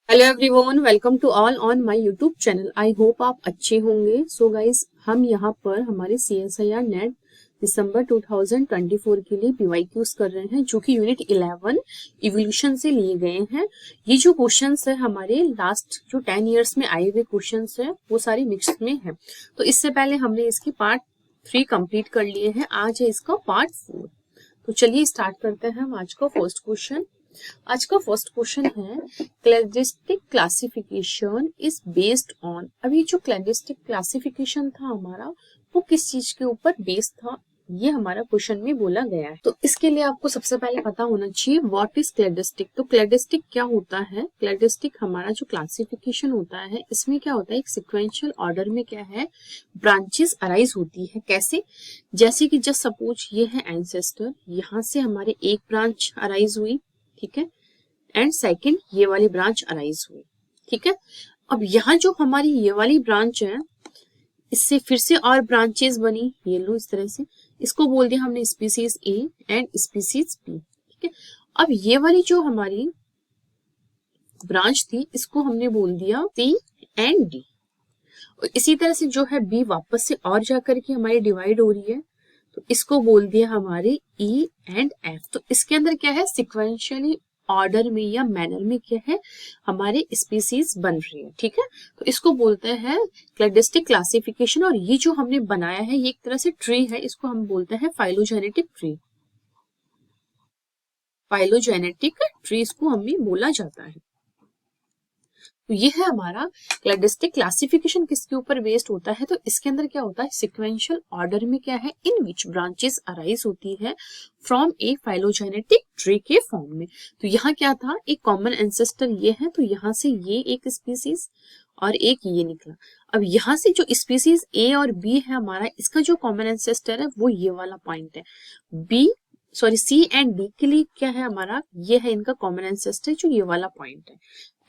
Hello everyone, welcome to all on my YouTube channel. I hope आप अच्छे होंगे। So guys, हम यहाँ पर हमारे CSIR नेट दिसंबर 2024 के लिए PYQs कर रहे हैं, जो कि यूनिट 11 इवोल्यूशन से लिए गए हैं। ये जो क्वेश्चंस है हमारे लास्ट जो 10 इयर्स में आए हुए क्वेश्चंस है, वो सारे मिक्स में है। तो इससे पहले हमने इसकी पार्ट 3 कंप्लीट कर लिए हैं। आज है इसका पार्ट 4। तो चलिए स्टार्ट करते हैं हम आज का फर्स्ट क्वेश्चन। आज का फर्स्ट क्वेश्चन है cladistic classification is based on. अभी जो क्लैडिस्टिक क्लासिफिकेशन था हमारा, वो किस चीज के ऊपर बेस्ड था, ये हमारा क्वेश्चन में बोला गया है। तो इसके लिए आपको सबसे पहले पता होना चाहिए व्हाट इज क्लैडिस्टिक। तो क्लैडिस्टिक क्या होता है? क्लैडिस्टिक हमारा जो क्लासिफिकेशन होता है, इसमें क्या होता है, एक सिक्वेंशियल ऑर्डर में क्या है, ब्रांचेस अराइज होती है। कैसे? जैसे कि जस्ट सपोज ये है एंसेस्टर, यहाँ से हमारे एक ब्रांच अराइज हुई, ठीक है, एंड सेकंड ये वाली ब्रांच अराइज हुई, ठीक है। अब यहाँ जो हमारी ये वाली ब्रांच है, इससे फिर से और ब्रांचेस बनी, ये लो इस तरह से, इसको बोल दिया हमने species A and species B, ठीक है। अब ये वाली जो हमारी ब्रांच थी, इसको हमने बोल दिया सी एंड डी। और इसी तरह से जो है बी वापस से और जाकर के हमारी डिवाइड हो रही है, तो इसको बोल दिया हमारे ई एंड एफ। तो इसके अंदर क्या है, सिक्वेंशियली ऑर्डर में या मैनर में क्या है, हमारे स्पीसीज बन रही है, ठीक है। तो इसको बोलते हैं क्लैडिस्टिक क्लासिफिकेशन। और ये जो हमने बनाया है, ये एक तरह से ट्री है, इसको हम बोलते हैं फाइलोजेनेटिक ट्री। फाइलोजेनेटिक ट्री इसको हमें बोला जाता है। तो ये है हमारा क्लैडिस्टिक क्लासिफिकेशन। किसके ऊपर बेस्ड होता है? तो इसके अंदर क्या होता है, सिक्वेंशियल ऑर्डर में क्या है, इन विच ब्रांचेस अराइज होती है फ्रॉम ए फाइलोजेनेटिक ट्री के फॉर्म में। तो यहाँ क्या था, एक कॉमन एंसेस्टर ये है, तो यहाँ से ये एक स्पीसीज और एक ये निकला। अब यहाँ से जो स्पीसीज ए और बी है हमारा, इसका जो कॉमन एंसेस्टर है वो ये वाला पॉइंट है। सी एंड डी के लिए क्या है हमारा, ये है इनका कॉमन एंसेस्टर, जो ये वाला पॉइंट है।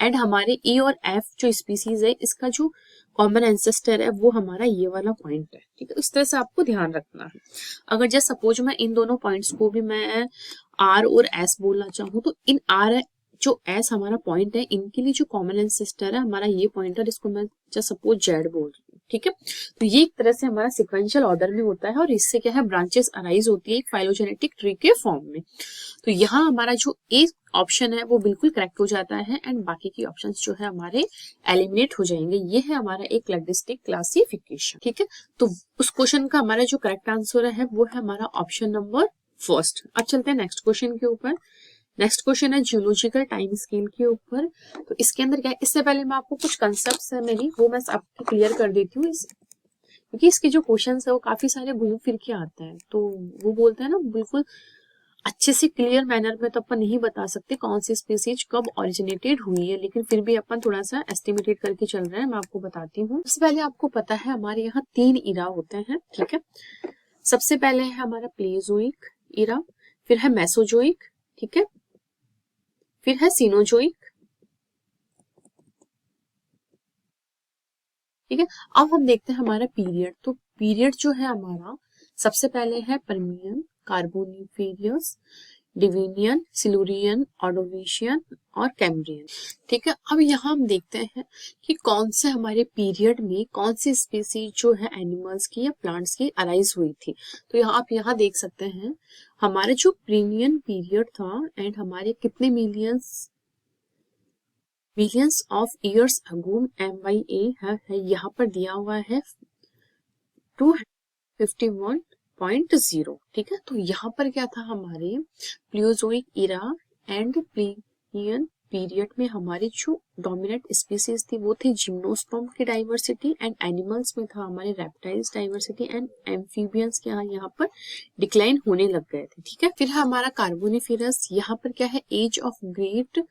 एंड हमारे ई और एफ जो स्पीसीज है, इसका जो कॉमन एंसेस्टर है वो हमारा ये वाला पॉइंट है, ठीक है। इस तरह से आपको ध्यान रखना है। अगर जैसे सपोज मैं इन दोनों पॉइंट्स को भी मैं आर और एस बोलना चाहूँ, तो इन आर जो एस हमारा पॉइंट है, इनके लिए जो कॉमन एंसेस्टर है हमारा ये पॉइंट है, इसको मैं जैसे सपोज जेड बोल रही हूँ, ठीक है। तो ये एक तरह से हमारा सिक्वेंशियल ऑर्डर में होता है, और इससे क्या है, ब्रांचेस अराइज होती है एक फाइलोजेनेटिक ट्री के फॉर्म में। तो यहाँ हमारा जो ए ऑप्शन है वो बिल्कुल करेक्ट हो जाता है, एंड बाकी की ऑप्शंस जो है हमारे एलिमिनेट हो जाएंगे। ये है हमारा एक क्लैडिस्टिक क्लासिफिकेशन, ठीक है। तो उस क्वेश्चन का हमारा जो करेक्ट आंसर है वो है हमारा ऑप्शन नंबर फर्स्ट। अब चलते हैं नेक्स्ट क्वेश्चन के ऊपर। नेक्स्ट क्वेश्चन है जियोलॉजिकल टाइम स्केल के ऊपर। तो इसके अंदर क्या है, इससे पहले मैं आपको कुछ कंसेप्ट है मेरी, वो मैं आपको क्लियर कर देती हूँ, क्योंकि इसके जो क्वेश्चन है वो काफी सारे घूम फिर के आते हैं। तो वो बोलते हैं ना, बिल्कुल अच्छे से क्लियर मैनर में तो अपन नहीं बता सकते कौन सी स्पीसीज कब ओरिजिनेटेड हुई है, लेकिन फिर भी अपन थोड़ा सा एस्टिमेटेड करके चल रहे हैं। मैं आपको बताती हूँ। सबसे पहले आपको पता है हमारे यहाँ 3 इरा होते हैं, ठीक है। सबसे पहले है हमारा प्लेजोइक इरा, फिर है मेसोजोइक, ठीक है, फिर है सीनोजोइक, ठीक है। अब हम देखते हैं हमारा पीरियड। तो पीरियड जो है हमारा, सबसे पहले है परमियन, कार्बोनिफेरस, डिविनियन, सिलुरियन, ऑर्डोविशियन और कैम्ब्रियन, ठीक है। अब यहाँ हम देखते हैं कि कौन से हमारे पीरियड में कौन सी स्पीसीज जो है एनिमल्स की या प्लांट्स की अराइज हुई थी। तो यहाँ आप यहाँ देख सकते हैं हमारे जो प्रीनियन पीरियड था, एंड हमारे कितने millions of years ago, MYA है यहाँ पर दिया हुआ है 251.0, ठीक है। तो यहाँ पर क्या था, हमारे प्लियोजोइक इरा एंड प्लीनियन पीरियड में हमारी जो डोमिनेंट स्पीसीज थी वो थी जिम्नोस्पर्म की डाइवर्सिटी, एंड एनिमल्स में था हमारे रेप्टाइल्स डाइवर्सिटी, एंड एम्फीबियंस के यहाँ पर डिक्लाइन होने लग गए थे, ठीक है। फिर हमारा कार्बोनिफेरस, यहाँ पर क्या है, age of great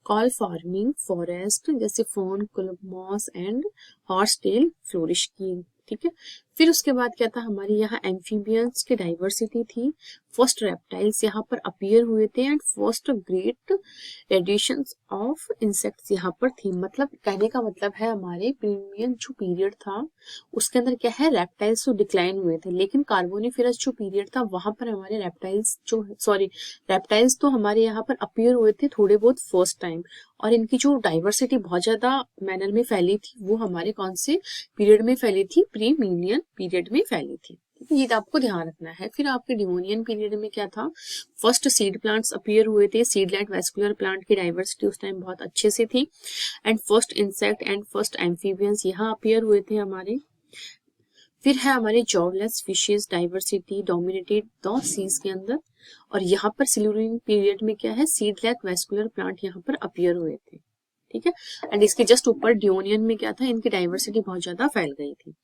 coal forming forest, जैसे fern, club moss and horse tail flourish की ठीक है। फिर उसके बाद क्या था हमारे यहाँ एम्फीबियंस की डाइवर्सिटी थी, फर्स्ट रेप्टाइल्स यहाँ पर अपीयर हुए थे and first great radiations of insects यहाँ पर थी। मतलब कहने का मतलब है हमारे प्रीमियम जो पीरियड था उसके अंदर क्या है रेप्टाइल्स तो डिक्लाइन हुए थे, लेकिन कार्बोनिफेरस जो पीरियड था वहां पर हमारे रेप्टाइल्स तो हमारे यहाँ पर अपीयर हुए थे थोड़े बहुत फर्स्ट टाइम, और इनकी जो डाइवर्सिटी बहुत ज्यादा मैनर में फैली थी वो हमारे कौन से पीरियड में फैली थी, प्रीमिनियन पीरियड में फैली थी। ये आपको ध्यान रखना है। फिर आपके डिवोनियन पीरियड में क्या था, फर्स्ट सीड प्लांट्स अपीयर हुए थे, सीडलेट वेस्कुलर प्लांट की डाइवर्सिटी उस टाइम बहुत अच्छे से थी and first insect and first amphibians यहाँ अपीयर हुए थे हमारे। फिर है हमारे jawless fishes diversity dominated the seas के अंदर, और यहाँ पर सिल्यूरिन पीरियड में क्या है सीडलेट वेस्कुलर प्लांट यहाँ पर अपीयर हुए थे, ठीक है। एंड इसके जस्ट ऊपर डिओनियन में क्या था, इनकी डाइवर्सिटी बहुत ज्यादा फैल गई थी।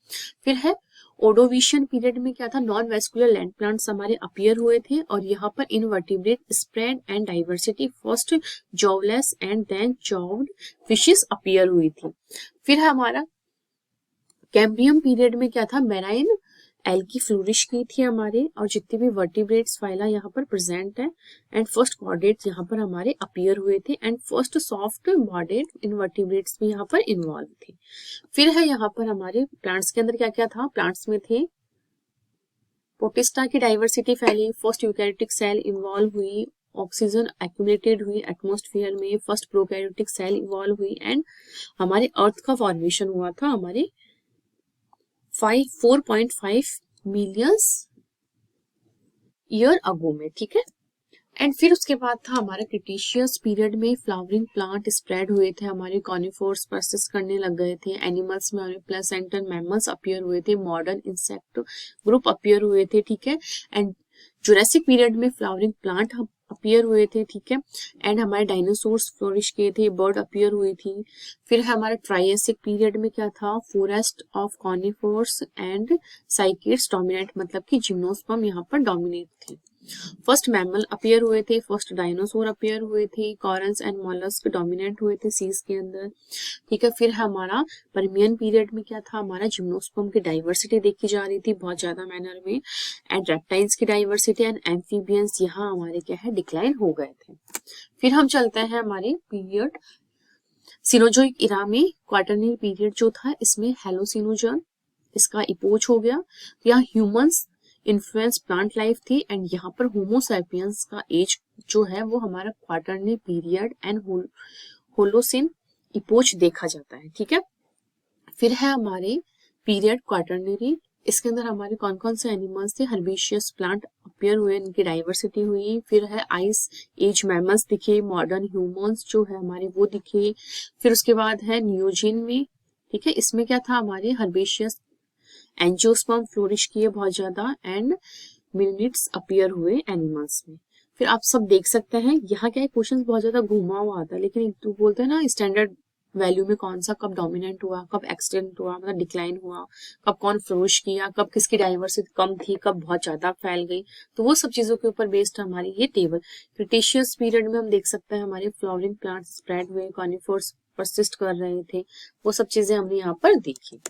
फिर है ओडोविशियन पीरियड में क्या था, नॉन वेस्कुलर लैंड प्लांट्स हमारे अपीयर हुए थे, और यहाँ पर invertebrate spread and diversity first jawless and then jawed fishes appear हुई थी। फिर है हमारा कैम्ब्रियम पीरियड में क्या था, मैराइन एल्गी फ्लोरिश की थी हमारे, और जितने भी वर्टिब्रेट्स फाइला यहाँ पर प्रेजेंट है एंड फर्स्ट कॉर्डेट्स यहाँ पर हमारे अपीयर हुए थे and first soft bonded invertebrates भी यहाँ पर इन्वॉल्व थे। फिर है यहाँ पर हमारे प्लांट्स के अंदर क्या क्या था, प्लांट्स में थे प्रोटिस्टा की डाइवर्सिटी फैली, फर्स्ट यूकैरियोटिक सेल इन्वॉल्व हुई, ऑक्सीजन एक्यूमुलेटेड हुई एटमॉस्फेयर में, फर्स्ट प्रोकैरियोटिक सेल इन्वॉल्व हुई एंड हमारे अर्थ का फॉर्मेशन हुआ था हमारे 4.5 मिलियन ईयर अगो में, ठीक है। एंड फिर उसके बाद था हमारा क्रिटेशियस पीरियड में फ्लावरिंग प्लांट स्प्रेड हुए थे हमारे, कॉनिफोर्स परसिस्ट करने लग गए थे, एनिमल्स में हमारे प्लेसेंटल मैमल्स अपीयर हुए थे, मॉडर्न इंसेक्ट ग्रुप अपीयर हुए थे, ठीक है। एंड जुरासिक पीरियड में फ्लावरिंग प्लांट अपीयर हुए थे, ठीक है। एंड हमारे डायनासोर्स फ्लोरिश किए थे, बर्ड अपीयर हुई थी। फिर हमारा ट्रायसिक पीरियड में क्या था, forest of conifers and cycads dominate, मतलब कि जिम्नोस्पर्म यहाँ पर डोमिनेट थे। फर्स्ट मैमल अपीयर हुए थे, फर्स्ट डायनासोर अपीयर हुए थे, कॉरल्स एंड मॉलस्क डोमिनेट हुए थे सीज के अंदर, ठीक है। फिर हमारा परमियन पीरियड में क्या था, हमारा जिम्नोस्पर्म की डाइवर्सिटी देखी जा रही थी बहुत ज्यादा मैनर में, एंड रेप्टाइल्स की डाइवर्सिटी एंड एम्फीबियंस यहाँ हमारे क्या है डिक्लाइन हो गए थे। फिर हम चलते हैं हमारे पीरियड सिनोजोइक इरा में, क्वाटरनरी पीरियड जो था इसमें हेलोसिनोजन इसका इपोच हो गया, यहाँ ह्यूमंस इन्फ्लुएंस प्लांट लाइफ थी एंड यहाँ पर होमोसैपियंस का एज जो है वो हमारा quaternary period and Holocene epoch देखा जाता है, ठीक है। फिर है हमारे पीरियड क्वाटरनरी, इसके अंदर हमारे कौन कौन से एनिमल्स थे, हर्बेशियस प्लांट अपीयर हुए, इनकी डाइवर्सिटी हुई। फिर है आइस एज मैमल्स दिखे, मॉडर्न ह्यूमंस जो है हमारे वो दिखे। फिर उसके बाद है नियोजिन में, ठीक है, इसमें क्या था हमारे हर्बेशियस एंजियोस्पर्म फ्लोरिश किए बहुत ज्यादा एंड मिनिट्स अपीयर हुए एनिमल्स में। फिर आप सब देख सकते हैं यहाँ क्या है, क्वेश्चन बहुत ज्यादा घुमा हुआ आता है, लेकिन एक तो बोलते हैं ना स्टैंडर्ड वैल्यू में कौन सा कब डोमिनेंट हुआ, कब एक्सटेंट हुआ, मतलब डिक्लाइन हुआ, कब कौन फ्लोरिश किया, कब किसकी डाइवर्सिटी कम थी, कब बहुत ज्यादा फैल गई, तो वो सब चीजों के ऊपर बेस्ड हमारी ये टेबल। क्रिटेशियस पीरियड में हम देख सकते हैं हमारे फ्लावरिंग प्लांट स्प्रेड हुए, कॉनिफोर्स परसिस्ट कर रहे थे, वो सब चीजें हमने यहाँ पर देखी।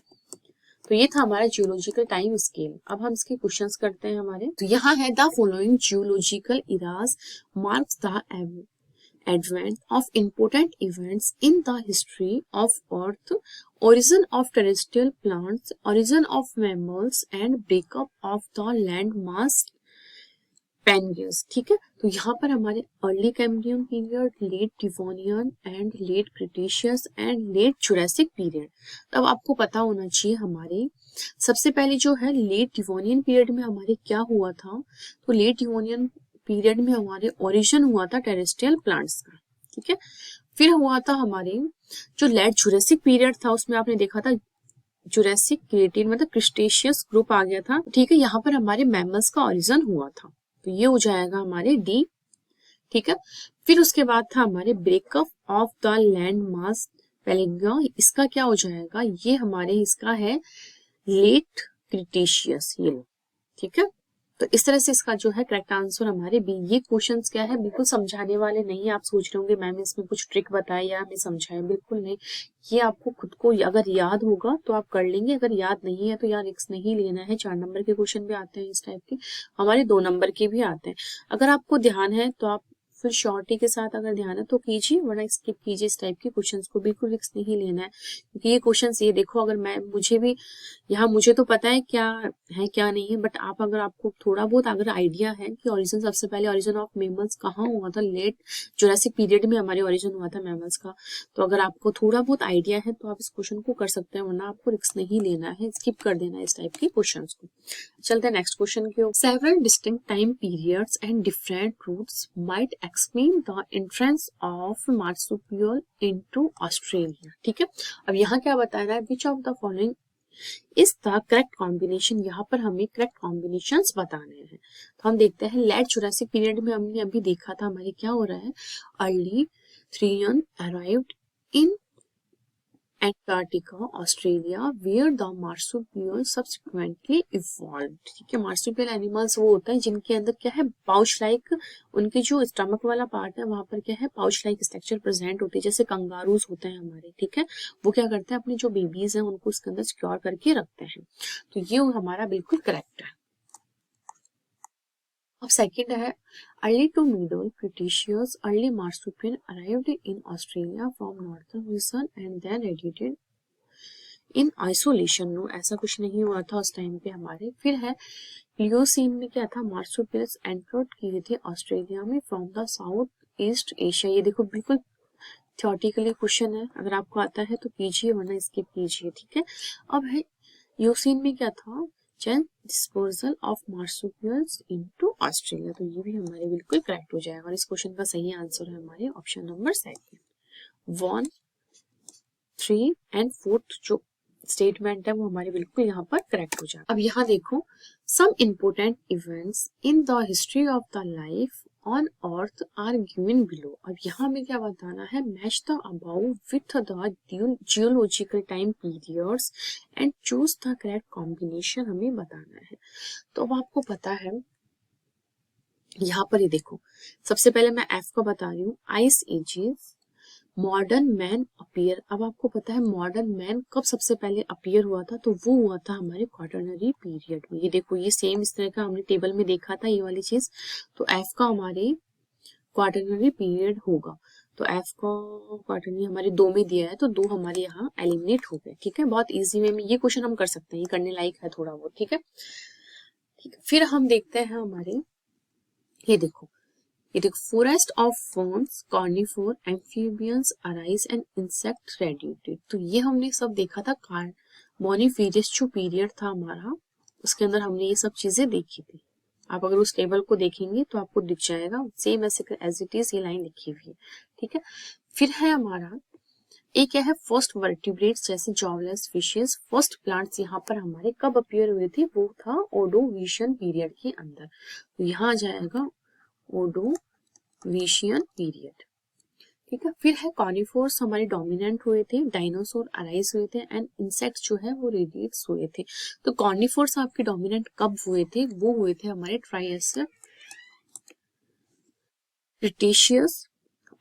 तो ये था हमारा जियोलॉजिकल टाइम स्केल। अब हम इसके क्वेश्चंस करते हैं हमारे। तो यहाँ है the following geological Ira's marks the advent of important events in the history of Earth, origin of terrestrial plants, origin of mammals and breakup of the land mass Pangaeas, ठीक है। तो यहाँ पर हमारे early Cambrian period, late Devonian and late Cretaceous and late Jurassic period. तब आपको पता होना चाहिए हमारे सबसे पहले जो है लेट डिवोनियन पीरियड में हमारे क्या हुआ था, तो लेट डिवोनियन पीरियड में हमारे ओरिजिन हुआ था टेरेस्ट्रियल प्लांट्स का, ठीक है। फिर हुआ था हमारे जो लेट जुरासिक पीरियड था उसमें आपने देखा था जुरासिक क्रिएटेड मतलब क्रिस्टेशियस ग्रुप आ गया था, ठीक है। यहाँ पर हमारे मैमल्स का ओरिजिन हुआ था, तो ये हो जाएगा हमारे डी, ठीक है। फिर उसके बाद था हमारे breakup of the land mass Pangaea, इसका क्या हो जाएगा, ये हमारे इसका है लेट क्रिटेशियस, ये ठीक है। तो इस तरह से इसका जो है करेक्ट आंसर हमारे बी। ये क्वेश्चंस क्या है, बिल्कुल समझाने वाले नहीं। आप सोच रहे होंगे मैम इसमें कुछ ट्रिक बताए या हमें समझाए, बिल्कुल नहीं। ये आपको खुद को अगर याद होगा तो आप कर लेंगे, अगर याद नहीं है तो यार रिस्क नहीं लेना है। 4 नंबर के क्वेश्चन भी आते हैं इस टाइप के, हमारे 2 नंबर के भी आते हैं। अगर आपको ध्यान है तो आप फिर शॉर्टी के साथ अगर ध्यान है तो कीजिए, वरना स्किप कीजिए इस टाइप के क्वेश्चंस को, बिल्कुल रिस्क नहीं लेना है। क्योंकि ये क्वेश्चंस, ये देखो, अगर मैं मुझे भी यहाँ, मुझे तो पता है क्या है क्या नहीं है, बट आप अगर आपको थोड़ा बहुत अगर आइडिया है कि ओरिजिन, सबसे पहले ओरिजिन ऑफ मैमल्स कहाँ हुआ था, लेट जुरासिक पीरियड में हमारे ओरिजिन हुआ था मैमल्स का। तो अगर आपको थोड़ा बहुत आइडिया है तो आप इस क्वेश्चन को कर सकते हैं, वरना आपको रिस्क नहीं लेना है, स्किप कर देना है इस टाइप के क्वेश्चन को। चलते हैं नेक्स्ट क्वेश्चन के ऊपर। Several distinct time periods and different routes might explain the entrance of marsupial into Australia. ठीक है, अब यहाँ क्या बताया है, which of the following is the correct combination. यहाँ पर हमें करेक्ट कॉम्बिनेशंस बताने हैं। तो हम देखते हैं, लेट जुरासिक पीरियड में हमने अभी देखा था हमारे क्या हो रहा है, early therian arrived in Antarctica Australia where the marsupial subsequently evolved. ठीक है, मार्सुपियल एनिमल्स वो होता है जिनके अंदर क्या है, पाउच लाइक, उनके जो स्टमक वाला पार्ट है वहां पर क्या है, पाउच लाइक स्ट्रक्चर प्रेजेंट होती है, जैसे कंगारूज होते हैं हमारे। ठीक है, वो क्या करते हैं, अपने जो बेबीज हैं उनको उसके अंदर सिक्योर करके रखते हैं। तो ये हमारा बिल्कुल करेक्ट है। अब सेकंड है, early to middle Cretaceous early marsupial arrived in Australia from northern region and then radiated in isolation. No, ऐसा कुछ नहीं हुआ था उस टाइम पे हमारे। फिर है, प्लियोसीन में क्या था, मार्सुपियल्स एंटर्ड किए थे ऑस्ट्रेलिया में from the south east Asia. ये देखो बिल्कुल थ्योरेटिकली क्वेश्चन है, अगर आपको आता है तो कीजिए, वरना स्किप कीजिए। ठीक है, अब है यूसीन में क्या था, disposal of marsupials into Australia. तो ये भी हमारे बिल्कुल करेक्ट हो जाएगा, और इस क्वेश्चन का सही आंसर है हमारे ऑप्शन नंबर सेकंड। 1, 3 एंड 4 जो स्टेटमेंट है वो हमारे बिल्कुल यहाँ पर करेक्ट हो जाएगा। अब यहाँ देखो, some important events in the history of the life on earth are given below. अब यहाँ में क्या बताना है, match the above with the geological time periods and choose the correct combination हमें बताना है। तो अब आपको पता है, यहाँ पर ये देखो, सबसे पहले मैं एफ का बता रही हूँ, ice edges, modern man appear. अब आपको पता है मॉडर्न मैन कब सबसे पहले अपीयर हुआ था, तो वो हुआ था हमारे क्वाटरनरी पीरियड में। ये देखो, ये सेम इस तरह का हमने टेबल में देखा था ये वाली चीज। तो एफ का हमारे क्वाटरनरी पीरियड होगा। तो एफ का क्वाटरनरी हमारे 2 में दिया है, तो 2 हमारे यहाँ एलिमिनेट हो गए। ठीक है, बहुत इजी वे में ये क्वेश्चन हम कर सकते हैं, ये करने लायक है थोड़ा बहुत। ठीक है, ठीक है, फिर हम देखते हैं हमारे, ये देखो, forest of ferns, carnivore, amphibians, arise and insect radiated। तो ये हमने सब देखा था कार्बोनिफेरस जो पीरियड था हमारा, उसके अंदर हमने ये सब चीजें देखी थी। आप अगर उस टेबल को देखेंगे तो आपको दिख जाएगा, सेम ऐसे एज इट इज ये लाइन लिखी हुई है। ठीक है, फिर है हमारा एक क्या है, फर्स्ट वर्टिब्रेट्स जैसे जॉवलेस फिशेस, फर्स्ट प्लांट्स यहाँ पर हमारे कब अपीयर हुए थे, वो था ओडोविशियन पीरियड के अंदर। तो यहाँ आ जाएगा ओडोविशियन पीरियड। ठीक है, फिर है कॉर्निफोर्स हमारे डोमिनेंट हुए थे, डायनासोर अराइज हुए थे एंड इंसेक्ट्स जो है वो रेडिएट्स हुए थे। तो कॉर्निफोर्स आपके डोमिनेंट कब हुए थे, वो हुए थे हमारे ट्राइएसिक क्रिटेशियस,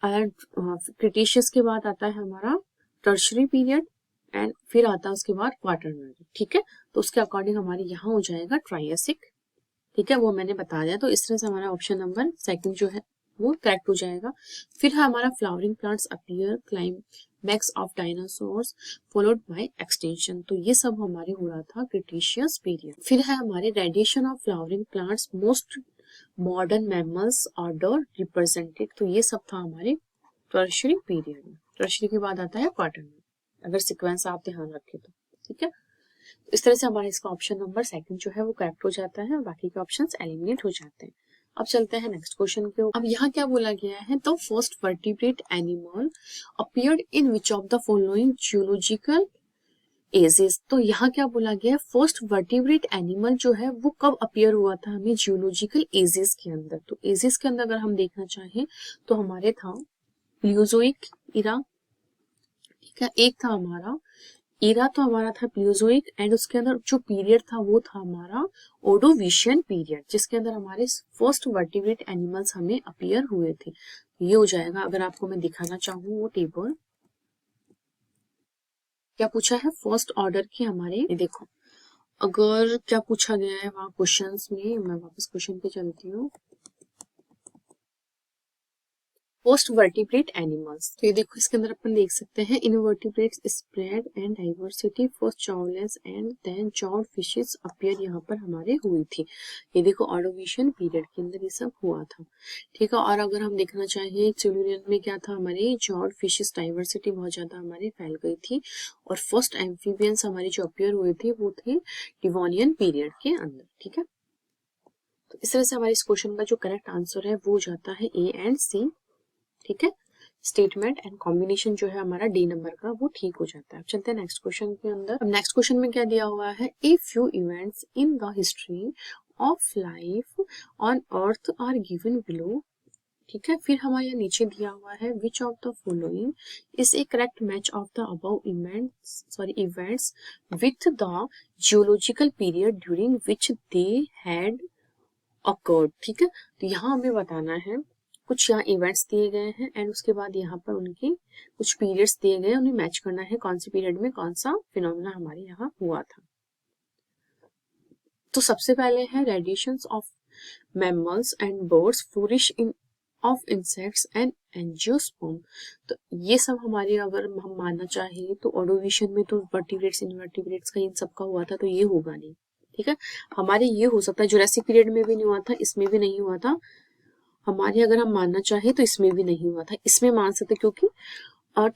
एंड क्रिटेशियस के बाद आता है हमारा टर्शरी पीरियड एंड फिर आता है उसके बाद क्वाटरनरी। ठीक है, तो उसके अकॉर्डिंग हमारे यहाँ हो जाएगा ट्राइएसिक। ठीक है, वो मैंने बता दिया। तो इस तरह से हमारा ऑप्शन नंबर सेकंड जो है वो करेक्ट हो जाएगा। फिर है हमारा flowering plants appear climax of dinosaurs followed by extension. तो ये सब हमारे हो रहा था क्रिटेशियस पीरियड। फिर है हमारे radiation of flowering plants most modern mammals order represented. तो ये सब था हमारे टर्शरी पीरियड में। टर्शरी के बाद आता है क्वाटरनरी, अगर सिक्वेंस आप ध्यान रखें तो। ठीक है, इस तरह से हमारा इसका ऑप्शन नंबर सेकंड जो है वो करेक्ट हो जाता है, और बाकी के ऑप्शंस एलिमिनेट हो जाते हैं। अब चलते हैं नेक्स्ट क्वेश्चन के ऊपर। अब यहाँ क्या बोला गया है, the first vertebrate animal appeared in which of the following geological ages. तो यहाँ क्या बोला गया है, फर्स्ट वर्टिब्रेट एनिमल जो है वो कब अपीयर हुआ था हमें जियोलॉजिकल एजेस के अंदर। तो एजेस के अंदर अगर हम देखना चाहें तो हमारे था प्लियोजोइक इरा, ठीक है, एक था हमारा ईरा तो हमारा था प्लियोजोइक एंड उसके अंदर जो पीरियड था वो था हमारा ओडोविशियन पीरियड, जिसके अंदर हमारे फर्स्ट वर्टिब्रेट एनिमल्स हमें अपीयर हुए थे। ये हो जाएगा। अगर आपको मैं दिखाना चाहूँ वो टेबल, क्या पूछा है फर्स्ट ऑर्डर के हमारे, ये देखो अगर क्या पूछा गया है वहाँ क्वेश्चंस में, मैं वापस क्वेश्चन पे चलती हूँ। पोस्ट वर्टिब्रेट एनिमल्स, तो ये देखो इसके अंदर अपन देख सकते हैं invertebrates spread and diversity, first jawless and then jawed fishes appear यहाँ पर हमारे हुई थी। ये देखो ऑर्डोविशियन पीरियड के अंदर ये सब हुआ था, ठीक है। और अगर हम देखना चाहिए सिल्यूरियन में क्या था, हमारे जॉड फिशेस डाइवर्सिटी बहुत ज्यादा हमारे फैल गई थी। और फर्स्ट एम्फीबियंस हमारे जो अपीयर हुए थे वो थे डिवोनियन पीरियड के अंदर, ठीक है। तो इस तरह से हमारे इस क्वेश्चन का जो करेक्ट आंसर है वो जाता है ए एंड सी, ठीक है। स्टेटमेंट एंड कॉम्बिनेशन जो है हमारा डी नंबर का वो ठीक हो जाता है। चलते हैं नेक्स्ट क्वेश्चन के अंदर। अब नेक्स्ट क्वेश्चन में क्या दिया हुआ है, a few events in the history of life on earth are given below, ठीक है। फिर हमारे यहाँ नीचे दिया हुआ है which of the following is a correct match of the above events with the geological period during which they had occurred, ठीक है। तो यहाँ हमें बताना है कुछ यहाँ इवेंट्स दिए गए हैं एंड उसके बाद यहाँ पर उनके कुछ पीरियड्स दिए गए हैं, उन्हें मैच करना है कौन से पीरियड में कौन सा फिनोमेना हमारे यहाँ हुआ था। तो सबसे पहले है radiations of mammals and birds, flourish in of insects and angiosperm. तो ये सब हमारे अगर हम मानना चाहिए तो ऑर्डोविशियन में तो वर्टिब्रेट्स इनवर्टिब्रेट्स का इन सब का हुआ था, तो ये होगा नहीं, ठीक है। हमारे ये हो सकता है जुरासिक पीरियड में भी नहीं हुआ था, इसमें भी नहीं हुआ था हमारे, अगर हम मानना चाहे तो इसमें भी नहीं हुआ था, इसमें मान सकते क्योंकि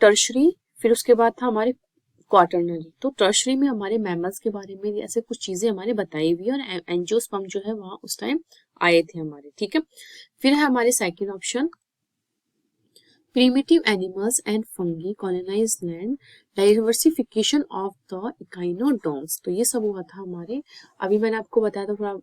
टर्शरी, फिर उसके बाद था हमारे क्वार्टरनरी। तो टर्शरी में हमारे मैमल्स के बारे में ऐसे कुछ चीजें हमारे बताई हुई और एंजियोस्पर्म जो है वहां उस टाइम आए थे हमारे, ठीक है। फिर है हमारे second option primitive animals and fungi colonise land, diversification of the echinoderms. तो ये सब हुआ था हमारे, अभी मैंने आपको बताया था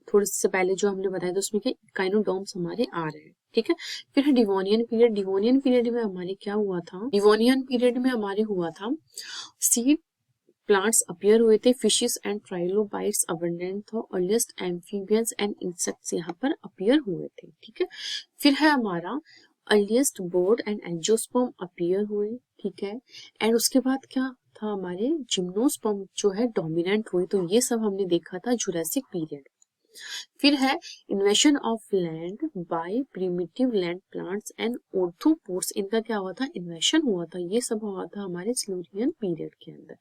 थोड़े से पहले जो हमने बताया था उसमें क्या इकाइनोडर्म्स हमारे आ रहे हैं, ठीक है। फिर है डिवोनियन पीरियड, डिवोनियन पीरियड में हमारे क्या हुआ था, डिवोनियन पीरियड में हमारे हुआ था सीड प्लांट्स अपीयर हुए थे, फिशेस एंड ट्राइलोबाइट्स अबंडेंट था, अर्लीस्ट एम्फीबियंस एंड इंसेक्ट्स यहाँ पर अपीयर हुए थे, ठीक है। फिर है हमारा earliest bird and angiosperm appear हुए, ठीक है। एंड उसके बाद क्या था हमारे जिम्नोस्पर्म जो है डोमिनेंट हुए, तो ये सब हमने देखा था जुरासिक पीरियड। फिर है invasion of land by primitive land plants and arthropods, इनका क्या हुआ था, इन्वेशन हुआ था, ये सब हुआ था हमारे सिल्यूरियन पीरियड के अंदर।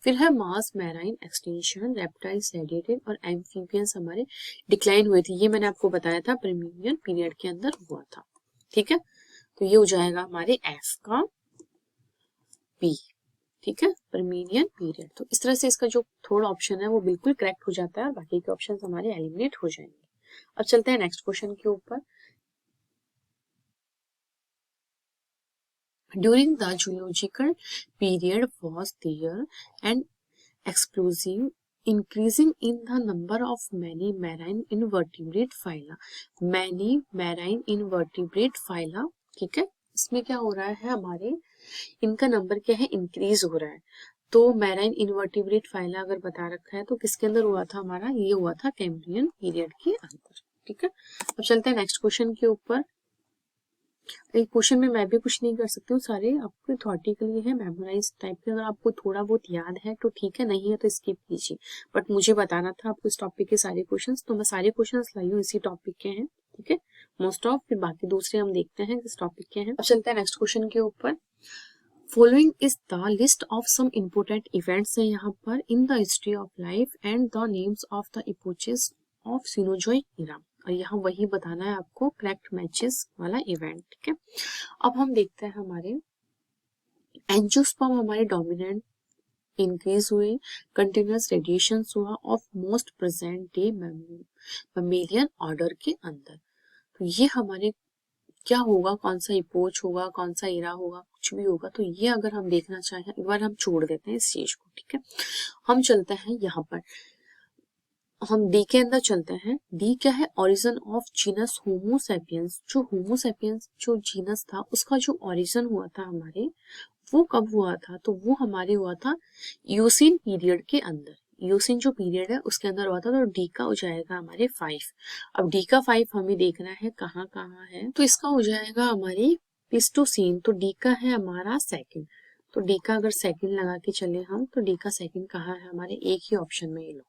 फिर है मास मैराइन एक्सटेंशन, रेप्टाइल्स रेडिएटेड और एम्फीबियंस हमारे डिक्लाइन हुए थे, ये मैंने आपको बताया था प्रीमियन पीरियड के अंदर हुआ था, ठीक है। तो ये हो जाएगा हमारे एफ का बी, ठीक है, परमीनियन पीरियड। तो इस तरह से इसका जो थर्ड ऑप्शन है वो बिल्कुल करेक्ट हो जाता है और बाकी के ऑप्शन हमारे एलिमिनेट हो जाएंगे। अब चलते हैं नेक्स्ट क्वेश्चन के ऊपर। During the zoological period was there and explosive increasing in the number of many marine invertebrate phyla, many marine invertebrate phyla, ठीक है। इसमें क्या हो रहा है हमारे, इनका नंबर क्या है, इंक्रीज हो रहा है। तो मैराइन इनवर्टिब्रेट फाइला अगर बता रखा है तो किसके अंदर हुआ था हमारा, ये हुआ था कैम्ब्रियन पीरियड के अंदर, ठीक है। अब चलते हैं नेक्स्ट क्वेश्चन के ऊपर। एक क्वेश्चन में मैं भी कुछ नहीं कर सकती हूँ, सारे आपके अथॉरिटी के लिए है, मेमोराइज टाइप के, अगर आपको थोड़ा बहुत याद है तो ठीक है, नहीं है तो स्किप कीजिए, बट मुझे बताना था आपको इस टॉपिक के सारे क्वेश्चंस, तो मैं सारे क्वेश्चंस लाई हूँ इसी टॉपिक के हैं, ठीक है, मोस्ट ऑफ, फिर बाकी दूसरे हम देखते हैं किस टॉपिक के हैं। अब चलते हैं नेक्स्ट क्वेश्चन के ऊपर। Following is the list of some important events है यहाँ पर in the history of life and the names of the epochs of Cenozoic era, और यहाँ वही बताना है आपको करेक्ट मैचेस वाला इवेंट, ठीक है। अब हम देखते हैं हमारे एंजियोस्पर्म हमारे डोमिनेंट इंक्रीज हुए, कंटिन्यूअस रेडिएशन हुआ of most present day mammalian order के अंदर। तो ये हमारे क्या होगा, कौन सा इपोच होगा, कौन सा इरा होगा, कुछ भी होगा, तो ये अगर हम देखना चाहें एक बार हम छोड़ देते हैं इस चीज को, ठीक है। हम चलते हैं यहाँ पर, हम डी के अंदर चलते हैं। डी क्या है, ओरिजिन ऑफ जीनस होमोसेपियंस, जो होमोसेपियंस जो जीनस था उसका जो ओरिजिन हुआ था हमारे, वो कब हुआ था, तो वो हमारे हुआ था यूसीन पीरियड के अंदर। यूसीन जो पीरियड है उसके अंदर हुआ था, तो डी का हो जाएगा हमारे 5। अब डी का 5 हमें देखना है कहाँ कहाँ है, तो इसका हो जाएगा हमारी प्लीस्टोसीन, तो डी का है हमारा सेकंड। तो डी का अगर सेकंड लगा के चले हम, तो डी का सेकंड कहाँ है हमारे, एक ही ऑप्शन में, ये लो,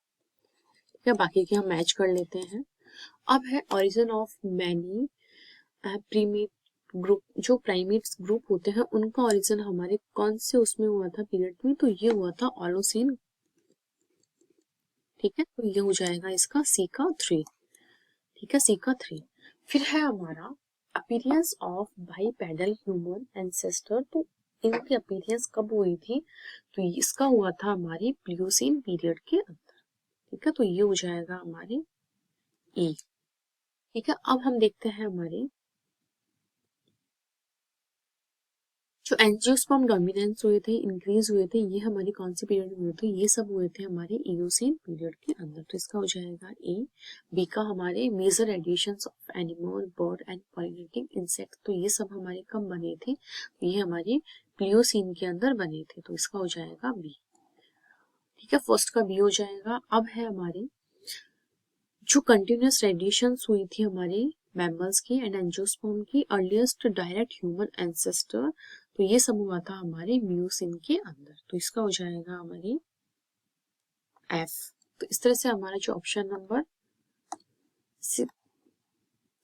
या बाकी के हम मैच कर लेते हैं। अब है ओरिजिन ऑफ मैनी प्रीमेट ग्रुप, जो प्राइमेट्स ग्रुप होते हैं उनका ओरिजिन हमारे कौन से उसमें हुआ था पीरियड में, तो ये हुआ था ओलोसीन। ठीक है, तो ये हो जाएगा इसका सी का 3। ठीक है, सी का 3। फिर है हमारा appearance of bipedal human ancestor, तो इनकी अपीयरेंस कब हुई थी, तो इसका हुआ था हमारी प्लियोसीन पीरियड के अंदर। ठीक है, तो ये हो जाएगा हमारे ई। ठीक है, अब हम देखते हैं हमारे जो एंजियोस्पर्म डोमिनेंस हुए थे, इंक्रीज हुए थे, ये हमारी कौन सी पीरियड में हुए थे, ये सब हुए थे हमारे इयोसीन पीरियड के अंदर। तो इसका हो जाएगा ए। बी का हमारे major additions of animal, bird and pollinating insect, तो ये सब हमारे कब बने थे, तो ये हमारे प्लियोसीन के अंदर बने थे, तो इसका हो जाएगा बी। ठीक है, फर्स्ट का बी हो जाएगा। अब है हमारे जो कंटिन्यूस रेडिएशंस हुई थी हमारे मैमल्स की एंड एंजियोस्पर्म की, अर्लीस्ट डायरेक्ट ह्यूमन एंसेस्टर, तो ये सब हुआ था हमारे मियोसिन के अंदर, तो इसका हो जाएगा हमारी एफ। तो इस तरह से हमारा जो ऑप्शन नंबर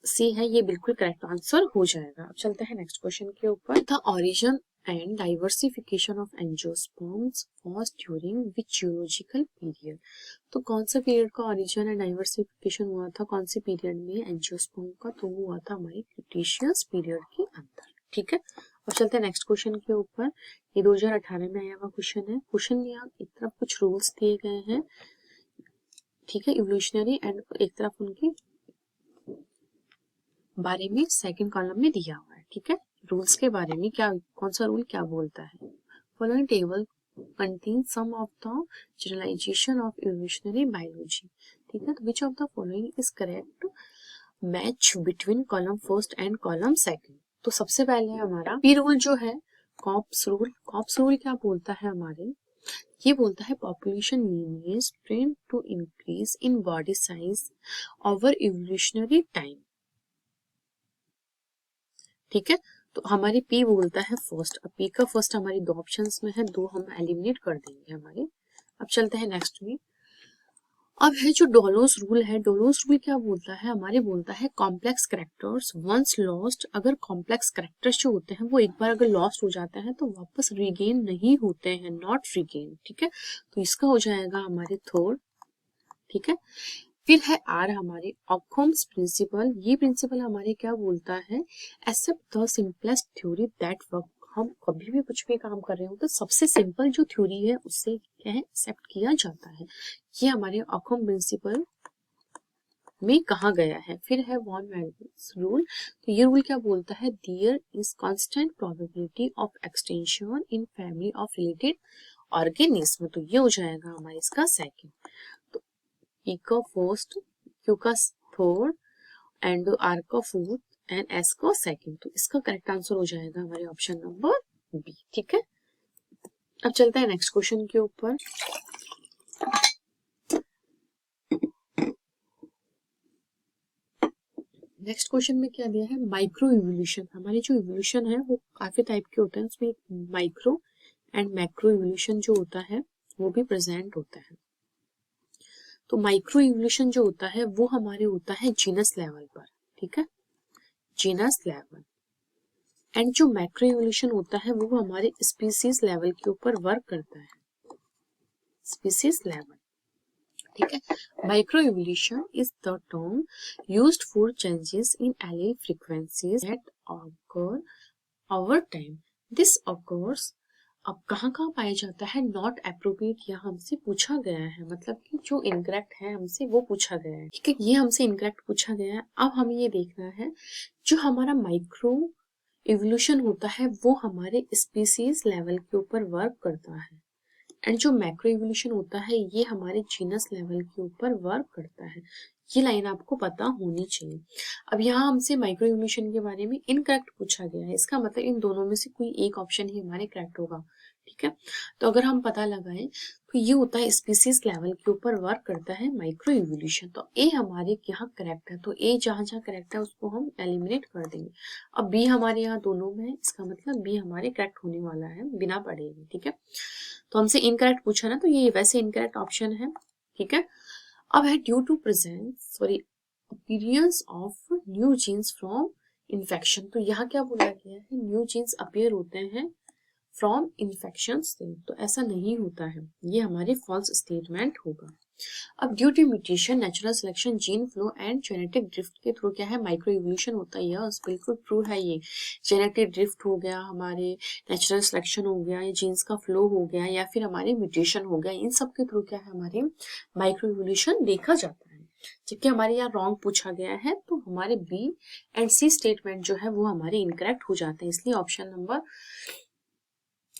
सी है ये बिल्कुल करेक्ट आंसर हो जाएगा। अब चलते हैं नेक्स्ट क्वेश्चन के ऊपर। The origin and diversification of angiosperms was during which geological period, तो कौन सा पीरियड का ओरिजिन एंड डाइवर्सिफिकेशन हुआ था, कौन से पीरियड में एंजियोस्पर्म का, तो वो हुआ था हमारे क्रिटेशियस पीरियड के अंदर। ठीक है, अब चलते हैं नेक्स्ट क्वेश्चन के ऊपर। ये 2018 में आया हुआ क्वेश्चन है। क्वेश्चन में यहाँ एक तरफ कुछ रूल्स दिए गए हैं, ठीक है, इवोल्यूशनरी, एंड एक तरफ उनके बारे में सेकंड कॉलम में दिया हुआ है। ठीक है, रूल्स के बारे में क्या, कौन सा रूल क्या बोलता है। Following table contains some of the generalization of evolutionary biology. ठीक है, तो which of the following is correct match between column first and column second। तो सबसे पहले हमारा पी रूल जो है, कॉप्स रूल। कॉप्स रूल क्या बोलता है हमारे, ये बोलता है population mean is trend to increase in body size over evolutionary time. ठीक है, तो हमारी पी बोलता है फर्स्ट। अब पी का फर्स्ट हमारी दो ऑप्शंस में है, दो हम एलिमिनेट कर देंगे हमारे। अब चलते हैं नेक्स्ट में। अब है जो डोलोस रूल है। डोलोस रूल क्या बोलता है हमारे, बोलता है कॉम्प्लेक्स कैरेक्टर्स वंस लॉस्ट, अगर कॉम्प्लेक्स कैरेक्टर्स जो होते हैं वो एक बार अगर लॉस्ट हो जाते हैं तो वापस रिगेन नहीं होते हैं, नॉट रिगेन। ठीक है, तो इसका हो जाएगा हमारे थर्ड। ठीक है, फिर है आर हमारे ऑकम्स प्रिंसिपल। ये प्रिंसिपल हमारे क्या बोलता है, accept the simplest theory that work. हम कभी भी कुछ भी काम कर रहे हो तो सबसे सिंपल जो थ्योरी है उससे क्या है, एक्सेप्ट किया जाता है। ये हमारे ऑकम प्रिंसिपल में कहा गया है। फिर है वॉन मैरिज रूल। तो ये रूल क्या बोलता है, there is constant probability of extension in family of related organism. तो ये हो जाएगा हमारे इसका सेकंड। तो ई का फर्स्ट, क्यू का थर्ड, एंड आर का फोर्थ, एंड एस का सेकंड। तो इसका करेक्ट आंसर हो जाएगा हमारे ऑप्शन नंबर बी। ठीक है, अब चलते हैं नेक्स्ट क्वेश्चन के ऊपर। नेक्स्ट क्वेश्चन में क्या दिया है, माइक्रो इवोल्यूशन। हमारे जो इवोल्यूशन है वो काफी टाइप के होते हैं, उसमें माइक्रो एंड मैक्रो इवोल्यूशन जो होता है वो भी प्रेजेंट होता है। तो माइक्रो इवोल्यूशन जो होता है वो हमारे होता है जीनस लेवल पर। ठीक है, जीनस लेवल। एंड जो मैक्रो इवोल्यूशन होता है वो हमारे स्पीसीज लेवल के ऊपर वर्क करता है, स्पीसीज लेवल। ठीक है, micro evolution is the term used for changes in allele frequencies that occur over time. This occurs, अब कहाँ कहाँ पाया जाता है, नॉट अप्रोप्रिएट, यह हमसे पूछा गया है, मतलब कि जो इनकरेक्ट है हमसे वो पूछा गया है। ठीक है, ये हमसे इनकरेक्ट पूछा गया है। अब हमें ये देखना है जो हमारा माइक्रो इवोल्यूशन होता है वो हमारे स्पीसीज लेवल के ऊपर वर्क करता है, एंड जो मैक्रो इवोल्यूशन होता है ये हमारे जीनस लेवल के ऊपर वर्क करता है। ये लाइन आपको पता होनी चाहिए। अब यहाँ हमसे माइक्रो इवोल्यूशन के बारे में इनकरेक्ट पूछा गया है, इसका मतलब इन दोनों में से कोई एक ऑप्शन ही हमारे करेक्ट होगा, ठीक है। तो अगर हम पता लगाएं तो ये होता है स्पीसीज लेवल के ऊपर वर्क करता है माइक्रो इवोल्यूशन। तो ए हमारे यहाँ करेक्ट है, तो ए जहां जहां करेक्ट है उसको हम एलिमिनेट कर देंगे। अब बी हमारे यहाँ दोनों में है, इसका मतलब बी हमारे करेक्ट होने वाला है बिना पढ़े हुए, ठीक है। तो हमसे इनकरेक्ट पूछा ना, तो ये वैसे इनकरेक्ट ऑप्शन है, ठीक है। अब है due to appearance of new genes from infection. तो यहाँ क्या बोला गया है, न्यू जीन्स अपीयर होते हैं फ्रॉम इन्फेक्शन से, तो ऐसा नहीं होता है, ये हमारे फॉल्स स्टेटमेंट होगा। अब due to mutation, natural selection, gene flow and genetic drift के थ्रू क्या है, माइक्रो इवोल्यूशन होता है। यस, बिल्कुल ट्रू है ये। जेनेटिक ड्रिफ्ट हो गया, हमारे नेचुरल सिलेक्शन हो गया, या जीन्स का फ्लो हो गया, या फिर हमारे म्यूटेशन हो गया, इन सब के थ्रू क्या है, हमारे माइक्रो इवोल्यूशन देखा जाता है। जबकि हमारे यहाँ रॉन्ग पूछा गया है, तो हमारे बी एंड सी स्टेटमेंट जो है वो हमारे इनकरेक्ट हो जाते हैं, इसलिए option number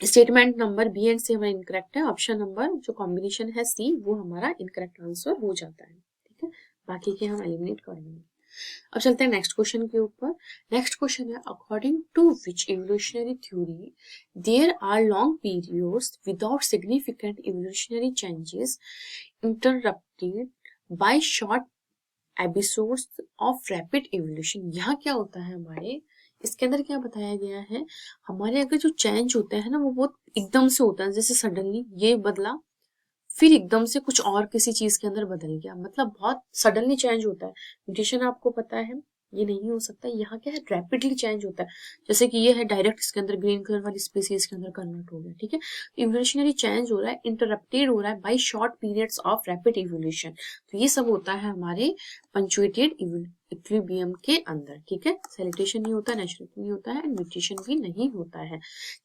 statement number B and C हमारा इनकरेक्ट है। ऑप्शन नंबर जो कॉम्बिनेशन है सी, वो हमारा इनकरेक्ट आंसर हो जाता है, ठीक है। बाकी के हम एलिमिनेट कर देंगे। अब चलते हैं नेक्स्ट क्वेश्चन के ऊपर। नेक्स्ट क्वेश्चन है, according to which evolutionary theory there are long periods without significant evolutionary changes interrupted by short episodes of rapid evolution. यहाँ क्या होता है, हमारे इसके अंदर क्या बताया गया है, हमारे अगर जो चेंज होता है ना वो बहुत एकदम से होता है, जैसे सडनली ये बदला, फिर एकदम से कुछ और किसी चीज के अंदर बदल गया, मतलब बहुत सडनली चेंज होता है। म्यूटेशन आपको पता है ये नहीं हो सकता, यहाँ क्या है, रैपिडली चेंज होता है। जैसे कि ये है डायरेक्ट, इसके अंदर ग्रीन कलर वाली स्पीसीज के अंदर कन्वर्ट हो गया, ठीक है। इवोल्यूशनरी चेंज हो रहा है, इंटरप्टेड हो रहा है by short periods of rapid evolution. तो ये सब होता है हमारे पंचुएटेड इक्विलिब्रियम के अंदर, ठीक है। सैलिटेशन नहीं होता, नेचुरल नहीं होता है, एंड म्यूटेशन भी नहीं होता है।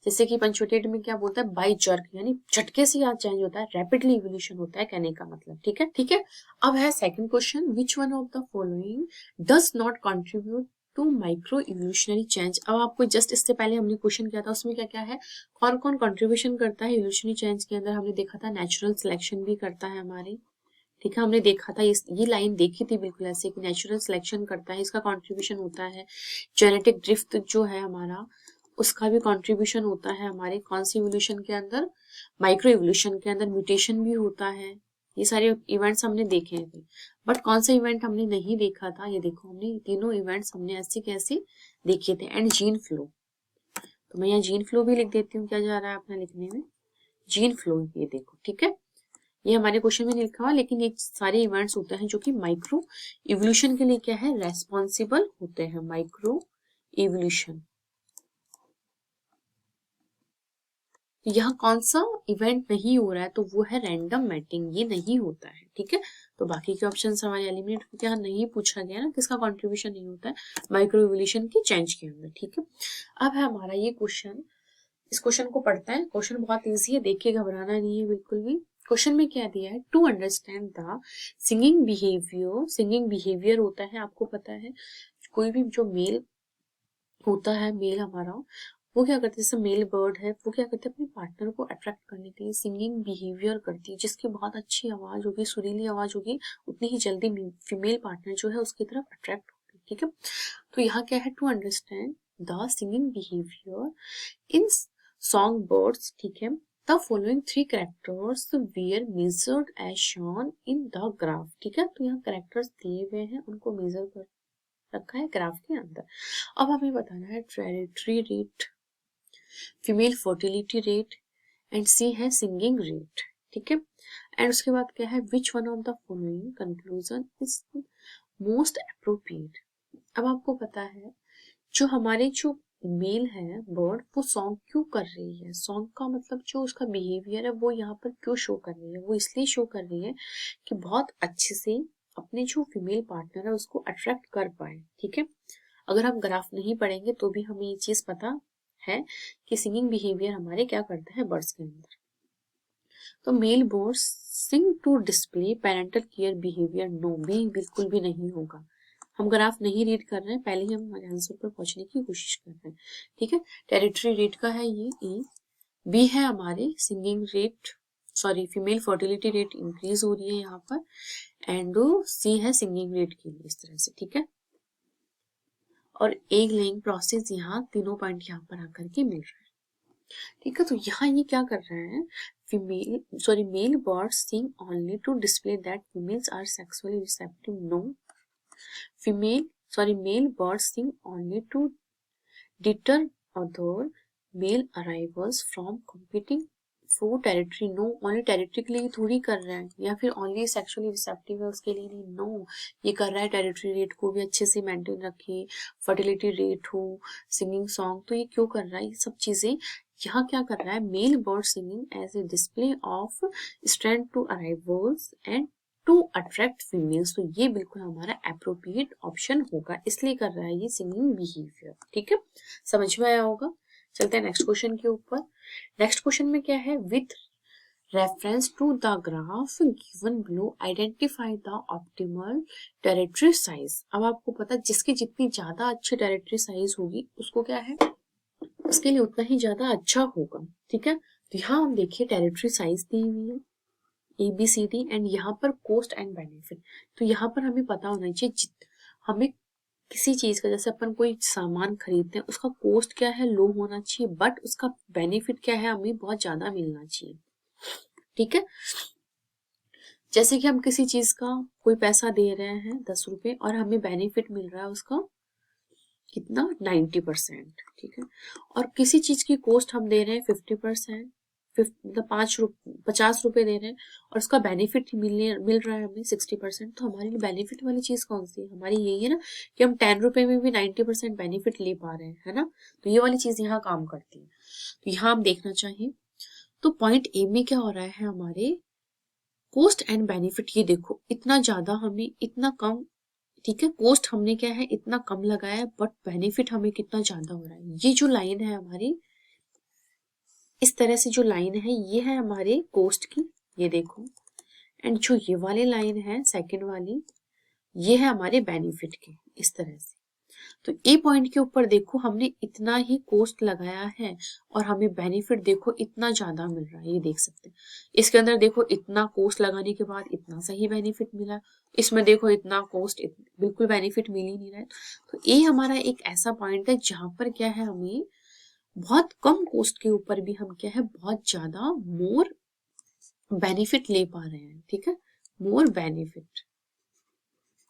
जैसे कि पंचुएटेड में क्या बोलता है, बाय जर्क, यानी झटके से यहाँ चेंज होता है, रैपिडली इवोल्यूशन होता है कहने का मतलब, ठीक है, ठीक है। अब है second question, which one of the following does not contribute to micro evolutionary change. अब आपको जस्ट इससे पहले हमने क्वेश्चन किया था, उसमें क्या क्या है, कौन कौन कंट्रीब्यूशन करता है इवोल्यूशनरी चेंज के अंदर। हमने देखा था नेचुरल सिलेक्शन भी करता है हमारे, ठीक है। हमने देखा था ये लाइन देखी थी बिल्कुल ऐसे कि नेचुरल सिलेक्शन करता है, इसका कंट्रीब्यूशन होता है। जेनेटिक ड्रिफ्ट जो है हमारा, उसका भी कंट्रीब्यूशन होता है हमारे कौन सी इवोल्यूशन के अंदर, माइक्रो इवोल्यूशन के अंदर। म्यूटेशन भी होता है। ये सारे इवेंट्स हमने देखे थे, बट कौन सा इवेंट हमने नहीं देखा था, ये देखो हमने तीनों इवेंट्स हमने ऐसे कैसे देखे थे। एंड जीन फ्लो, तो मैं यहाँ जीन फ्लो भी लिख देती हूँ, क्या जा रहा है अपने लिखने में, जीन फ्लो, ये देखो, ठीक है। ये हमारे क्वेश्चन में नहीं लिखा हुआ, लेकिन ये सारे इवेंट्स होते हैं जो कि माइक्रो इवोल्यूशन के लिए क्या है, रेस्पॉन्सिबल होते हैं, माइक्रो इवोल्यूशन। यहाँ कौन सा इवेंट नहीं हो रहा है, तो वो है रैंडम मैटिंग, ये नहीं होता है, ठीक है। तो बाकी के ऑप्शन हमारे एलिमिनेट होते हैं, नहीं पूछा गया ना किसका कंट्रीब्यूशन नहीं होता है माइक्रो इवोल्यूशन की चेंज के अंदर, ठीक है। अब है हमारा ये क्वेश्चन, इस क्वेश्चन को पढ़ते हैं। क्वेश्चन बहुत ईजी है, देख के घबराना नहीं है बिल्कुल भी। क्वेश्चन में क्या दिया है, to understand the singing behaviour. Singing behaviour होता है, आपको पता है, कोई भी जो मेल होता है, मेल हमारा, वो क्या करते हैं, जैसे मेल बर्ड है, वो क्या करते हैं, अपने पार्टनर को अट्रैक्ट करने के लिए सिंगिंग बिहेवियर करती है। जिसकी बहुत अच्छी आवाज होगी, सुरीली आवाज होगी, उतनी ही जल्दी फीमेल पार्टनर जो है उसकी तरफ अट्रैक्ट होगी, ठीक है। तो यहाँ क्या है, to understand the singing behaviour in song birds, ठीक है, the following three characters were measured as shown in the graph, ठीक है। तो यहाँ कैरेक्टर्स दिए हुए हैं, उनको मेजर कर रखा है ग्राफ के अंदर। अब हमें बताना है territory rate, female fertility rate, and C है सिंगिंग रेट, ठीक है। एंड उसके बाद क्या है, विच one of the following conclusion is most appropriate. अब आपको पता है जो हमारे जो मेल है बर्ड, वो सॉन्ग क्यों कर रही है, सॉन्ग का मतलब जो उसका बिहेवियर है वो यहाँ पर क्यों शो कर रही है, वो इसलिए शो कर रही है कि बहुत अच्छे से अपने जो फीमेल पार्टनर है उसको अट्रैक्ट कर पाए, ठीक है। अगर हम ग्राफ नहीं पढ़ेंगे तो भी हमें ये चीज पता है कि सिंगिंग बिहेवियर हमारे क्या करते हैं बर्ड्स के अंदर। तो male birds sing to display parental care behaviour, no, भी बिल्कुल भी नहीं होगा। हम ग्राफ नहीं रीड कर रहे हैं, पहले ही हम हमारे आंसर पर पहुंचने की कोशिश कर रहे हैं, ठीक है। टेरिटरी रेट का है ये, ई बी है हमारे singing rate, sorry female fertility rate increase हो रही है यहाँ पर, एंड सी है सिंगिंग रेट के लिए, इस तरह से, ठीक है। और एग लेइंग प्रोसेस यहाँ तीनों पॉइंट यहाँ पर आकर के मिल रहा है, ठीक है। तो यहाँ ये क्या कर रहा है, male birds sing only to display that females are sexually receptive, no. Male birds sing only to deter other male arrivals from competing for territory, no. Only territory के लिए थोड़ी कर रहा है, या फिर ओनली सेक्सुअली रिसेप्टिव है उसके लिए नहीं, नो। ये कर रहा है टेरिटरी रेट को भी अच्छे से मेंटेन रखे, फर्टिलिटी रेट हो, सिंगिंग सॉन्ग, तो ये क्यों कर रहा है ये सब चीजें। यहाँ क्या कर रहा है, male bird singing as a display of strength to arrivals and to attract females, तो ये बिल्कुल हमारा अप्रोप्रिएट ऑप्शन होगा, इसलिए कर रहा है ये सिंगिंग बिहेवियर, ठीक है। समझ में आया होगा। चलते हैं नेक्स्ट क्वेश्चन के ऊपर। नेक्स्ट क्वेश्चन में क्या है, with reference to the graph given below identify the optimal territory size. अब आपको पता है जिसकी जितनी ज्यादा अच्छी टेरिटरी साइज होगी उसको क्या है, उसके लिए उतना ही ज्यादा अच्छा होगा, ठीक है। तो यहाँ हम देखिए टेरिटरी साइज दी हुई है ABCD, एंड यहाँ पर कोस्ट एंड बेनिफिट। तो यहाँ पर हमें पता होना चाहिए, हमें किसी चीज का, जैसे अपन कोई सामान खरीदते हैं उसका कोस्ट क्या है, लो होना चाहिए, बट उसका बेनिफिट क्या है, हमें बहुत ज्यादा मिलना चाहिए, ठीक है। जैसे कि हम किसी चीज का कोई पैसा दे रहे हैं 10 रुपए और हमें बेनिफिट मिल रहा है उसका कितना, 90%, ठीक है। और किसी चीज की कोस्ट हम दे रहे हैं 50%, मतलब 50 रुपए दे रहे हैं और उसका बेनिफिट मिल रहा है हमें 60%, तो हमारे लिए बेनिफिट वाली चीज कौन सी है, हमारी यही है ना, कि हम 10 रुपए में भी 90% बेनिफिट ले पा रहे हैं, है ना। तो ये वाली चीज यहाँ काम करती है। तो यहाँ हम देखना चाहिए, तो पॉइंट ए में क्या हो रहा है, हमारे कोस्ट एंड बेनिफिट, ये देखो इतना ज्यादा हमें इतना कम, ठीक है। कोस्ट हमने क्या है इतना कम लगाया है, बट बेनिफिट हमें कितना ज्यादा हो रहा है। ये जो लाइन है हमारी, इस तरह से जो लाइन है ये है हमारे कोस्ट की, ये देखो, एंड जो ये वाली लाइन है सेकंड वाली, ये है हमारे बेनिफिट के, इस तरह से। तो ए पॉइंट के ऊपर देखो हमने इतना ही कोस्ट लगाया है और हमें बेनिफिट देखो इतना ज्यादा मिल रहा है, ये देख सकते हैं। इसके अंदर देखो इतना कोस्ट लगाने के बाद इतना सही बेनिफिट मिला, इसमें देखो इतना कोस्ट बिल्कुल बेनिफिट मिल ही नहीं रहा है। तो ए हमारा एक ऐसा पॉइंट है जहां पर क्या है, हमें बहुत कम कोस्ट के ऊपर भी हम क्या है बहुत ज्यादा मोर बेनिफिट ले पा रहे हैं, ठीक है। मोर बेनिफिट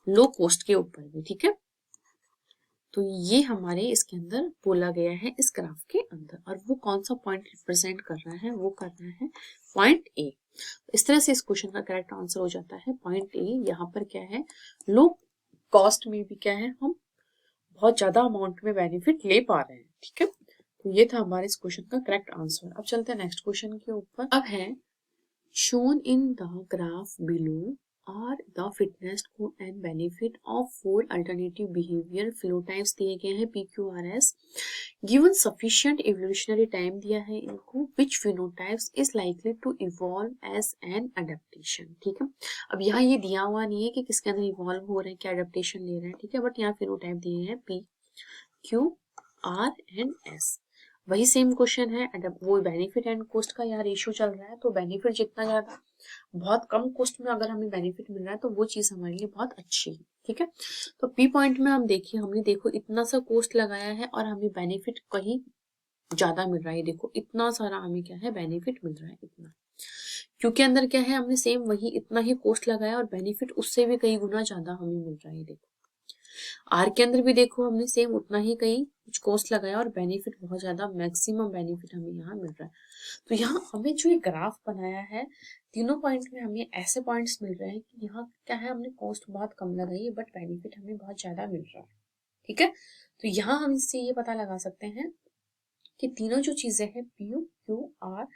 लो कोस्ट के ऊपर भी, ठीक है। तो ये हमारे इसके अंदर बोला गया है इस ग्राफ के अंदर, और वो कौन सा पॉइंट रिप्रेजेंट कर रहा है, वो कर रहा है पॉइंट ए। इस तरह से इस क्वेश्चन का करेक्ट आंसर हो जाता है पॉइंट ए। यहाँ पर क्या है, लो कॉस्ट में भी क्या है, हम बहुत ज्यादा अमाउंट में बेनिफिट ले पा रहे हैं, ठीक है। तो ये था हमारे इस क्वेश्चन का करेक्ट आंसर। अब चलते हैं नेक्स्ट क्वेश्चन के ऊपर। अब है shown in the graph below are the fitness score and benefit of 4 alternative behavior phenotypes दिए गए हैं PQRS, given sufficient evolutionary time दिया है इनको, which phenotypes is likely to evolve as an adaptation, ठीक है। अब यहाँ ये दिया हुआ नहीं है कि किसके अंदर इवॉल्व हो रहे हैं, क्या अडेप्टेशन ले रहे हैं, ठीक है, बट यहाँ फिनोटाइप दिए हैं P, Q, R and S। वही सेम क्वेश्चन है, वो बेनिफिट एंड कोस्ट का यहाँ रेशियो चल रहा है, तो बेनिफिट जितना ज्यादा, बहुत कम कोस्ट में अगर हमें बेनिफिट मिल रहा है तो वो चीज हमारे लिए बहुत अच्छी है, ठीक है। तो पी पॉइंट में हम देखिए, हमने देखो इतना सा कोस्ट लगाया है और हमें बेनिफिट कहीं ज्यादा मिल रहा है, देखो इतना सारा हमें क्या है बेनिफिट मिल रहा है इतना। क्योंकि अंदर क्या है, हमने सेम वही इतना ही कोस्ट लगाया और बेनिफिट उससे भी कई गुना ज्यादा हमें मिल रहा है, देखो। आर के अंदर भी देखो हमने सेम उतना ही कहीं कुछ कॉस्ट लगाया और बेनिफिट बहुत ज्यादा, मैक्सिमम बेनिफिट हमें यहाँ मिल रहा है। तो यहाँ हमें जो ये ग्राफ बनाया है, तीनों पॉइंट में हमें ऐसे पॉइंट्स मिल रहे हैं कि यहाँ क्या है, हमने कॉस्ट बहुत कम लगाई है बट बेनिफिट हमें बहुत ज्यादा मिल रहा है, ठीक है। तो यहाँ हम इससे ये पता लगा सकते हैं कि तीनों जो चीजें हैं पी क्यू आर,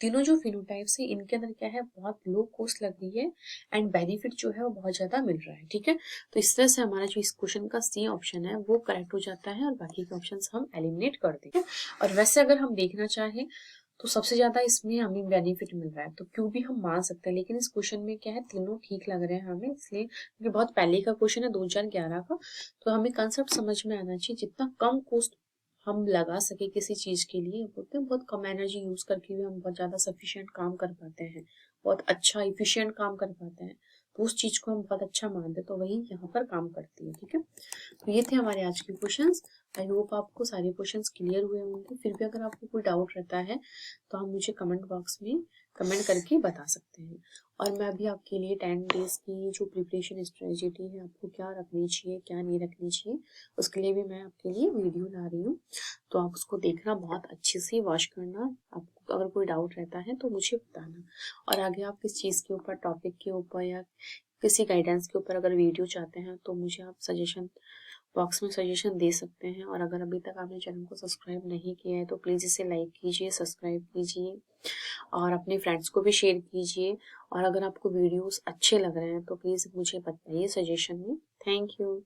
तीनों जो फिनोटाइप्स है इनके अंदर क्या है, बहुत लो कॉस्ट लग रही है एंड बेनिफिट जो है वो बहुत ज्यादा मिल रहा है, ठीक है। तो इस तरह से हमारा जो इस क्वेश्चन का सी ऑप्शन है वो करेक्ट हो जाता है और बाकी के ऑप्शन हम एलिमिनेट कर देंगे। और वैसे अगर हम देखना चाहें तो सबसे ज्यादा इसमें हमें बेनिफिट मिल रहा है, तो क्यों भी हम मान सकते हैं, लेकिन इस क्वेश्चन में क्या है, तीनों ठीक लग रहे हैं हमें, इसलिए क्योंकि बहुत पहले का क्वेश्चन है 2011 का, तो हमें कंसेप्ट समझ में आना चाहिए, जितना कम कॉस्ट हम लगा सके किसी चीज के लिए, बोलते हैं बहुत कम एनर्जी यूज करके भी हम बहुत ज्यादा सफिशिएंट काम कर पाते हैं, बहुत अच्छा इफिशिएंट काम कर पाते हैं, तो उस चीज को हम बहुत अच्छा मानते हैं, तो वही यहाँ पर काम करती है। ठीक है, तो ये थे हमारे आज के क्वेश्चंस। आई होप आपको सारे क्वेश्चंस क्लियर हुए होंगे। फिर भी अगर आपको कोई डाउट रहता है तो आप मुझे कमेंट बॉक्स में कमेंट करके बता सकते हैं। और मैं अभी आपके लिए 10 डेज की जो प्रिपरेशन स्ट्रेटेजी है, आपको क्या रखनी चाहिए क्या नहीं रखनी चाहिए, उसके लिए भी मैं आपके लिए वीडियो ला रही हूँ। तो आप उसको देखना, बहुत अच्छे से वॉच करना। आपको अगर कोई डाउट रहता है तो मुझे बताना। और आगे आप किस चीज़ के ऊपर, टॉपिक के ऊपर या किसी गाइडेंस के ऊपर अगर वीडियो चाहते हैं तो मुझे आप सजेशन बॉक्स में सजेशन दे सकते हैं। और अगर अभी तक आपने चैनल को सब्सक्राइब नहीं किया है तो प्लीज़ इसे लाइक कीजिए, सब्सक्राइब कीजिए और अपने फ्रेंड्स को भी शेयर कीजिए। और अगर आपको वीडियोस अच्छे लग रहे हैं तो प्लीज़ मुझे बताइए सजेशन में। Thank you.